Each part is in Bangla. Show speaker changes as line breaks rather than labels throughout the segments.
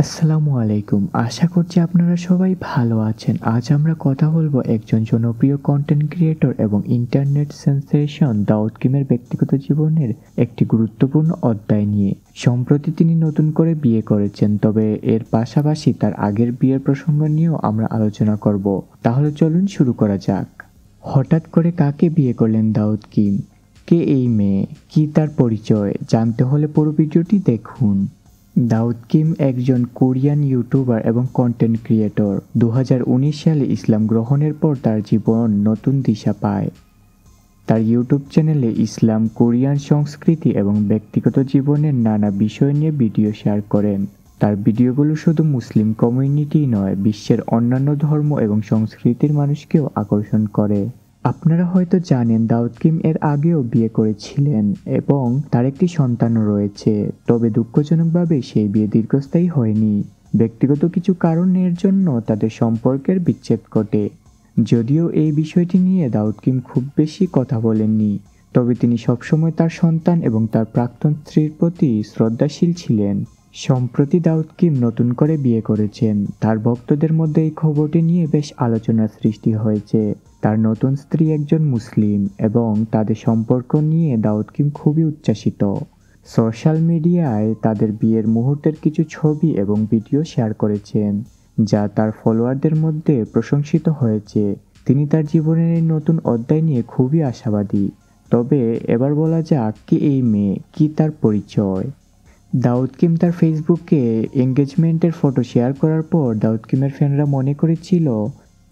আসসালামু আলাইকুম। আশা করছি আপনারা সবাই ভালো আছেন। আজ আমরা কথা বলবো একজন জনপ্রিয় কন্টেন্ট ক্রিয়েটর এবং ইন্টারনেট সেন্সেশন দাউদ কিমের ব্যক্তিগত জীবনের একটি গুরুত্বপূর্ণ অধ্যায় নিয়ে। সম্প্রতি তিনি নতুন করে বিয়ে করেছেন, তবে এর পাশাপাশি তার আগের বিয়ের প্রসঙ্গ নিয়েও আমরা আলোচনা করব। তাহলে চলুন শুরু করা যাক। হঠাৎ করে কাকে বিয়ে করলেন দাউদ কিম? কে এই মেয়ে? কি তার পরিচয়? জানতে হলে পুরো ভিডিওটি দেখুন। দাউদ কিম একজন কোরিয়ান ইউটিউবার এবং কন্টেন্ট ক্রিয়েটর। 2019 সালে ইসলাম গ্রহণের পর তার জীবন নতুন দিশা পায়। তার ইউটিউব চ্যানেলে ইসলাম, কোরিয়ান সংস্কৃতি এবং ব্যক্তিগত জীবনের নানা বিষয় নিয়ে ভিডিও শেয়ার করেন। তার ভিডিওগুলো শুধু মুসলিম কমিউনিটি নয়, বিশ্বের অন্যান্য ধর্ম এবং সংস্কৃতির মানুষকেও আকর্ষণ করে। আপনারা হয়তো জানেন দাউদ কিম এর আগেও বিয়ে করেছিলেন এবং তার একটি সন্তানও রয়েছে। তবে দুঃখজনকভাবে সেই বিয়ে দীর্ঘস্থায়ী হয়নি। ব্যক্তিগত কিছু কারণের জন্য তাদের সম্পর্কের বিচ্ছেদ ঘটে। যদিও এই বিষয়টি নিয়ে দাউদ কিম খুব বেশি কথা বলেননি, তবে তিনি সবসময় তার সন্তান এবং তার প্রাক্তন স্ত্রীর প্রতি শ্রদ্ধাশীল ছিলেন। সম্প্রতি দাউদ কিম নতুন করে বিয়ে করেছেন। তার ভক্তদের মধ্যে এই খবরটি নিয়ে বেশ আলোচনার সৃষ্টি হয়েছে। তার নতুন স্ত্রী একজন মুসলিম এবং তাদের সম্পর্ক নিয়ে দাউদ কিম খুবই উচ্ছ্বসিত। সোশ্যাল মিডিয়ায় তাদের বিয়ের মুহূর্তের কিছু ছবি এবং ভিডিও শেয়ার করেছেন, যা তার ফলোয়ারদের মধ্যে প্রশংসিত হয়েছে। তিনি তার জীবনের এই নতুন অধ্যায় নিয়ে খুবই আশাবাদী। তবে এবার বলা যাক, কি এই মেয়ে? কি তার পরিচয়? দাউদ কিম তার ফেসবুকে এঙ্গেজমেন্টের ফটো শেয়ার করার পর দাউদ কিমের ফ্যানরা মনে করেছিল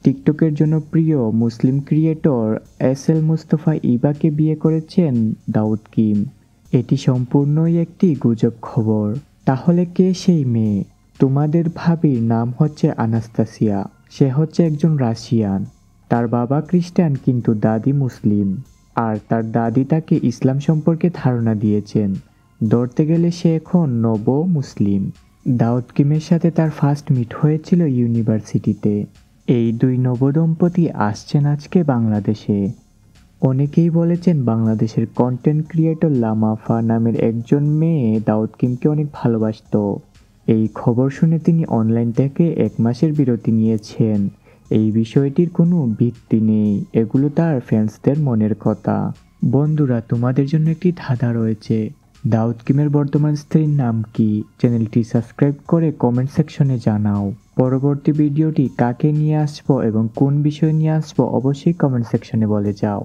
টিকটকের জনপ্রিয় মুসলিম ক্রিয়েটর এসএল মুস্তফা ইবাকে বিয়ে করেছেন দাউদ কিম। এটি সম্পূর্ণই একটি গুজব খবর। তাহলে কে সেই মেয়ে? তোমাদের ভাবির নাম হচ্ছে আনাস্তাসিয়া। সে হচ্ছে একজন রাশিয়ান। তার বাবা খ্রিস্টান কিন্তু দাদি মুসলিম, আর তার দাদি তাকে ইসলাম সম্পর্কে ধারণা দিয়েছেন। ধরতে গেলে সে এখন নব মুসলিম। দাউদ কিমের সাথে তার ফার্স্ট মিট হয়েছিল ইউনিভার্সিটিতে। এই দুই নবদম্পতি আসছেন আজকে বাংলাদেশে। অনেকেই বলেছেন বাংলাদেশের কন্টেন্ট ক্রিয়েটর লামাফা নামের একজন মেয়ে দাউদ কিমকে অনেক ভালোবাসত। এই খবর শুনে তিনি অনলাইন থেকে 1 মাসের বিরতি নিয়েছেন। এই বিষয়টির কোনো ভিত্তি নেই, এগুলো তার ফ্যান্সদের মনের কথা। বন্ধুরা, তোমাদের জন্য একটি ধাঁধা রয়েছে। দাউদ কিমের বর্তমান স্ত্রীর নাম কি? চ্যানেলটি সাবস্ক্রাইব করে কমেন্ট সেকশনে জানাও। পরবর্তী ভিডিওটি কাকে নিয়ে আসবো এবং কোন বিষয় নিয়ে আসবো অবশ্যই কমেন্ট সেকশনে বলে যাও।